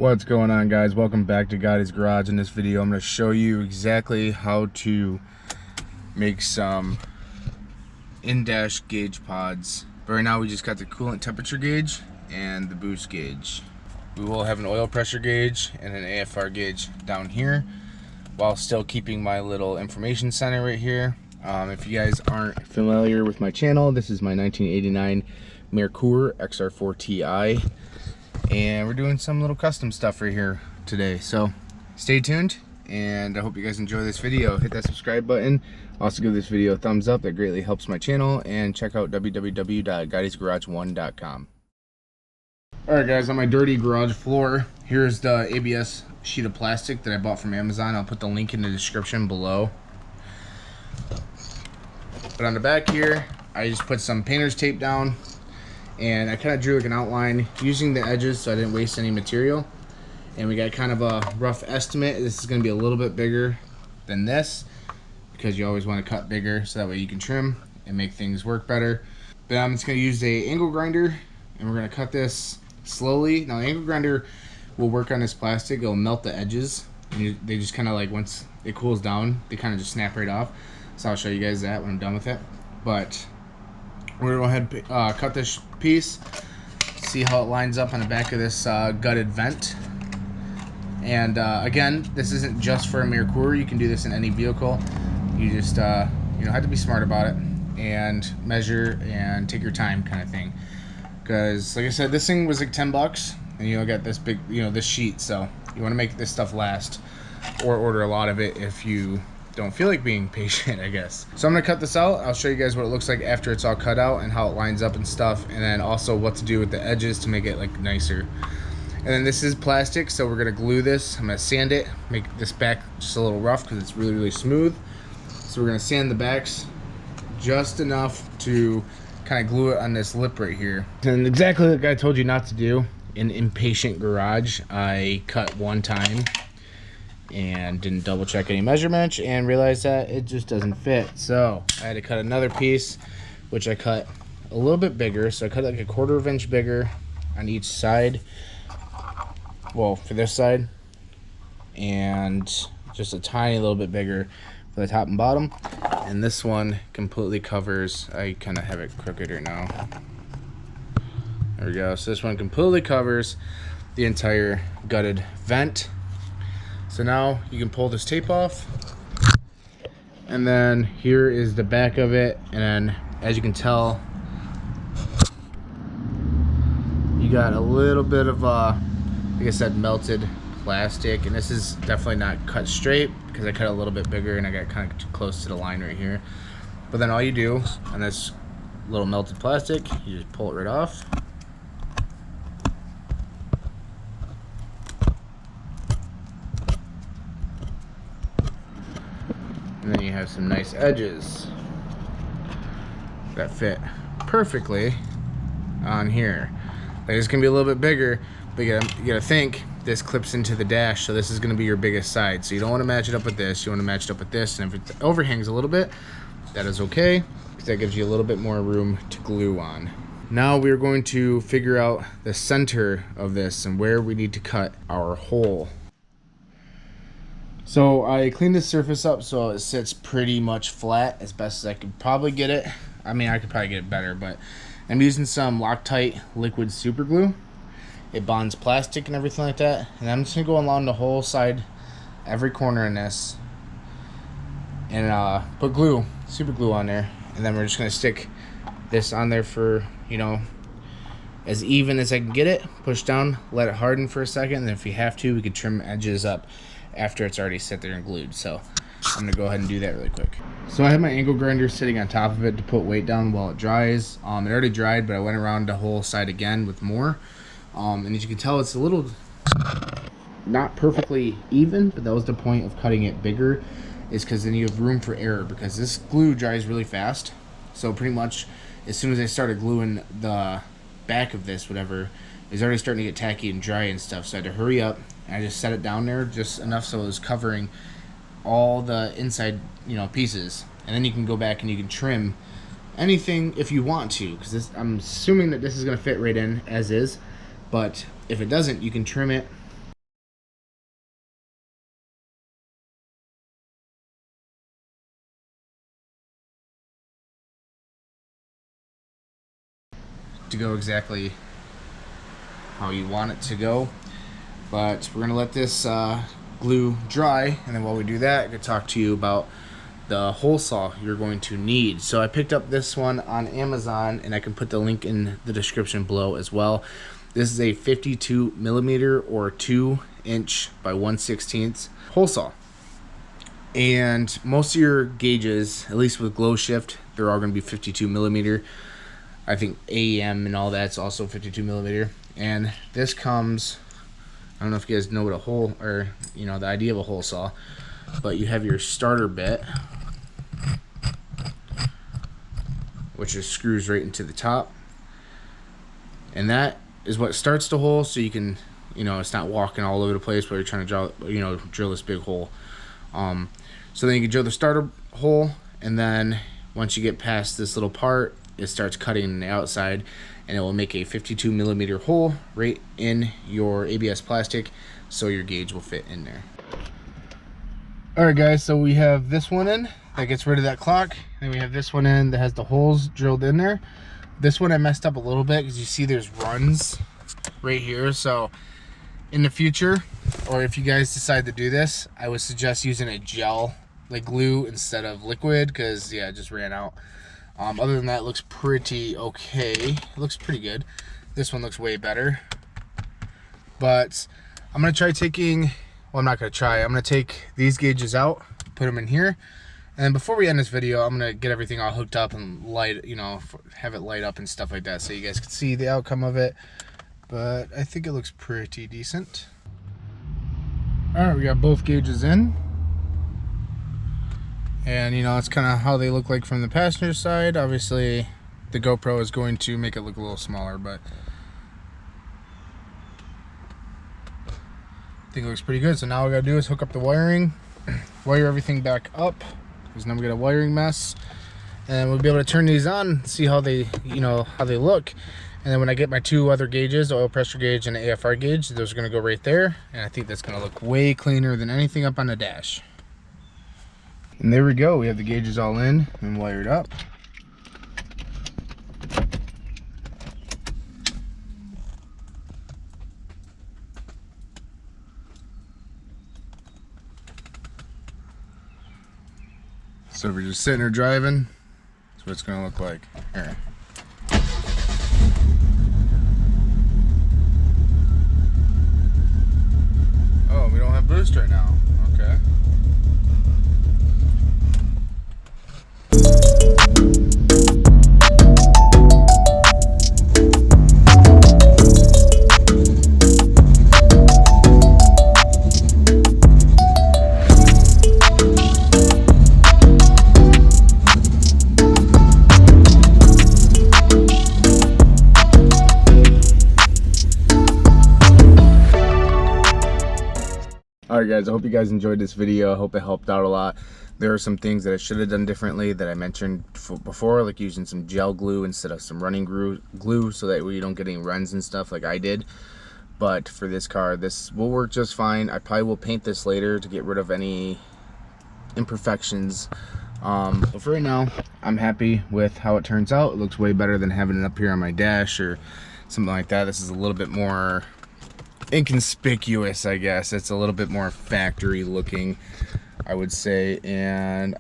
What's going on, guys? Welcome back to Gotti's Garage. In this video I'm going to show you exactly how to make some in-dash gauge pods. But right now we just got the coolant temperature gauge and the boost gauge. We will have an oil pressure gauge and an AFR gauge down here, while still keeping my little information center right here. If you guys aren't familiar with my channel, this is my 1989 Merkur XR4 Ti. And we're doing some little custom stuff right here today, so stay tuned, and I hope you guys enjoy this video. Hit that subscribe button, also give this video a thumbs up, that greatly helps my channel, and check out www.gottisgarage1.com. Alright guys, on my dirty garage floor, here's the ABS sheet of plastic that I bought from Amazon. I'll put the link in the description below. But on the back here, I just put some painter's tape down, and I kind of drew like an outline using the edges so I didn't waste any material. And we got kind of a rough estimate. This is going to be a little bit bigger than this, because you always want to cut bigger so that way you can trim and make things work better. But I'm just going to use a angle grinder, and we're going to cut this slowly. Now the angle grinder will work on this plastic. It'll melt the edges, and they just kind of, like, once it cools down, they kind of just snap right off. So I'll show you guys that when I'm done with it. But we're going to go ahead and cut this piece, see how it lines up on the back of this gutted vent. And again, this isn't just for a Merkur. You can do this in any vehicle. You just have to be smart about it and measure and take your time, kind of thing. Because like I said, this thing was like 10 bucks, and you got this big, this sheet. So you want to make this stuff last, or order a lot of it if you don't feel like being patient, I guess. So I'm gonna cut this out. I'll show you guys what it looks like after it's all cut out and how it lines up and stuff, and then also what to do with the edges to make it like nicer. And then this is plastic, so we're gonna glue this. I'm gonna sand it, make this back just a little rough because it's really smooth. So we're gonna sand the backs just enough to kind of glue it on this lip right here. And exactly like I told you not to do in Impatient Garage, I cut one time and didn't double check any measurements and realized that it just doesn't fit. So I had to cut another piece, which I cut a little bit bigger. So I cut like a 1/4 inch bigger on each side, well, for this side, and just a tiny little bit bigger for the top and bottom. And this one completely covers, I kind of have it crooked right now, there we go. So this one completely covers the entire gutted vent. So now you can pull this tape off, and then here is the back of it. And then, as you can tell, you got a little bit of like I said, melted plastic. And this is definitely not cut straight because I cut a little bit bigger and I got kind of too close to the line right here. But then all you do on this little melted plastic, you just pull it right off. And then you have some nice edges that fit perfectly on here. Like, it's gonna be a little bit bigger, but you gotta think this clips into the dash, so this is gonna be your biggest side. So you don't want to match it up with this. You want to match it up with this, and if it overhangs a little bit, that is okay, because that gives you a little bit more room to glue on. Now we're going to figure out the center of this and where we need to cut our hole. So I cleaned the surface up so it sits pretty much flat as best as I could probably get it. I mean, I could probably get it better, but I'm using some Loctite liquid super glue. It bonds plastic and everything like that. And I'm just gonna go along the whole side, every corner in this, and put glue, super glue on there. And then we're just gonna stick this on there for, as even as I can get it. Push down, let it harden for a second, and then if you have to, we could trim edges up after it's already set there and glued. So I'm gonna go ahead and do that really quick. So I have my angle grinder sitting on top of it to put weight down while it dries. It already dried, but I went around the whole side again with more. And as you can tell, it's a little not perfectly even, but that was the point of cutting it bigger, is because then you have room for error, because this glue dries really fast. So pretty much as soon as I started gluing the back of this, whatever, it's already starting to get tacky and dry and stuff. So I had to hurry up. I just set it down there just enough so it was covering all the inside, pieces. And then you can go back and you can trim anything if you want to, because I'm assuming that this is going to fit right in as is. But if it doesn't, you can trim it to go exactly how you want it to go. But we're gonna let this glue dry, and then while we do that, I could talk to you about the hole saw you're going to need. So I picked up this one on Amazon, and I can put the link in the description below as well. This is a 52 millimeter or 2 inch by 1/16 hole saw. And most of your gauges, at least with glow shift, they're all going to be 52 millimeter. I think AEM and all that's also 52 millimeter. And this comes, I don't know if you guys know what a hole, or you know, the idea of a hole saw, but you have your starter bit, which just screws right into the top, and that is what starts the hole, so you can, you know, it's not walking all over the place while you're trying to draw, you know, drill this big hole. So then you can drill the starter hole, and then once you get past this little part, it starts cutting on the outside, and it will make a 52 millimeter hole right in your ABS plastic, so your gauge will fit in there. Alright guys, so we have this one in that gets rid of that clock, and we have this one in that has the holes drilled in there. This one I messed up a little bit because you see there's runs right here, so in the future, or if you guys decide to do this, I would suggest using a gel like glue instead of liquid, because yeah, it just ran out. Other than that, it looks pretty okay. It looks pretty good. This one looks way better, but I'm gonna try taking, well, I'm not gonna try, I'm gonna take these gauges out, put them in here, and then before we end this video, I'm gonna get everything all hooked up and light, you know, have it light up and stuff like that, so you guys can see the outcome of it. But I think it looks pretty decent. All right, we got both gauges in, and you know, that's kind of how they look like from the passenger side. Obviously the GoPro is going to make it look a little smaller, but I think it looks pretty good. So now all we gotta do is hook up the wiring, wire everything back up, because now we got a wiring mess, and we'll be able to turn these on, see how they, you know, how they look. And then when I get my two other gauges, the oil pressure gauge and the AFR gauge, those are going to go right there. And I think that's going to look way cleaner than anything up on the dash. And there we go. We have the gauges all in and wired up. So if we're just sitting there driving, that's what it's going to look like. Here. Oh, we don't have boost right now. Okay. Alright guys, I hope you guys enjoyed this video. I hope it helped out a lot. There are some things that I should have done differently that I mentioned before, like using some gel glue instead of some running glue, so that way you don't get any runs and stuff like I did. But for this car, this will work just fine. I probably will paint this later to get rid of any imperfections. But for right now, I'm happy with how it turns out. It looks way better than having it up here on my dash or something like that. This is a little bit more inconspicuous, I guess. It's a little bit more factory looking, I would say, and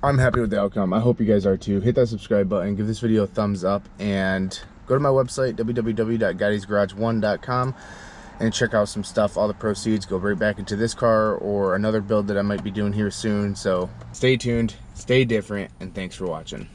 I'm happy with the outcome. I hope you guys are too. Hit that subscribe button, give this video a thumbs up, and go to my website, www.gottysgarage1.com, and check out some stuff. All the proceeds go right back into this car or another build that I might be doing here soon. So stay tuned, stay different, and thanks for watching.